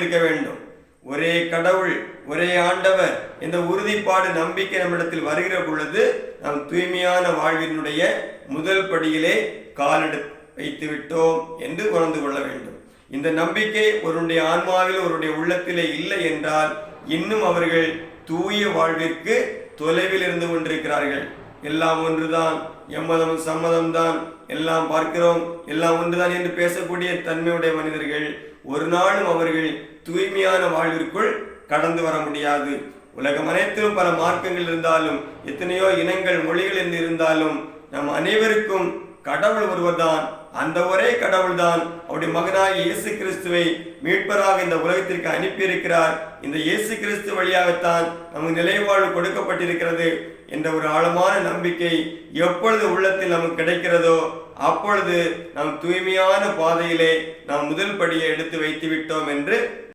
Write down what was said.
இருக்க வேண்டும். ஒரே கடவுள், ஒரே ஆண்டவர் என்ற உறுதிப்பாடு, நம்பிக்கை நம்மிடத்தில் வருகிற பொழுது நாம் தூய்மையான வாழ்வினுடைய முதல் படியிலே காலெடு வைத்து விட்டோம் என்று உணர்ந்து கொள்ள வேண்டும். இந்த நம்பிக்கை ஒருவருடைய ஆன்மாவில், ஒருவருடைய உள்ளத்திலே இல்லை என்றால் இன்னும் அவர்கள் தூய வாழ்விற்கு தொலைவில் இருந்து கொண்டிருக்கிறார்கள். எல்லாம் ஒன்றுதான், எம்மதம் சம்மதம் தான், எல்லாம் பார்க்கிறோம், எல்லாம் ஒன்றுதான் என்று பேசக்கூடிய தன்மையுடைய மனிதர்கள் ஒரு நாளும் அவர்கள் தூய்மையான வாழ்விற்குள் கடந்து வர முடியாது. உலகம் அனைத்திலும் பல மார்க்கங்கள் இருந்தாலும், எத்தனையோ இனங்கள், மொழிகள் என்று இருந்தாலும், நம் அனைவருக்கும் கடவுள் ஒருவர்தான். அந்த ஒரே கடவுள் தான் அவருடைய மகனாகிய இயேசு கிறிஸ்துவை மீட்பராக இந்த உலகத்திற்கு அனுப்பியிருக்கிறார். இந்த இயேசு கிறிஸ்து வழியாகத்தான் நமக்கு நிலைவாழ்வு கொடுக்கப்பட்டிருக்கிறது என்ற ஒரு ஆழமான நம்பிக்கை எப்பொழுது உள்ளத்தில் நமக்கு கிடைக்கிறதோ அப்பொழுது நாம் தூய்மையான பாதையிலே நாம் முதல் படியை எடுத்து வைத்து விட்டோம் என்று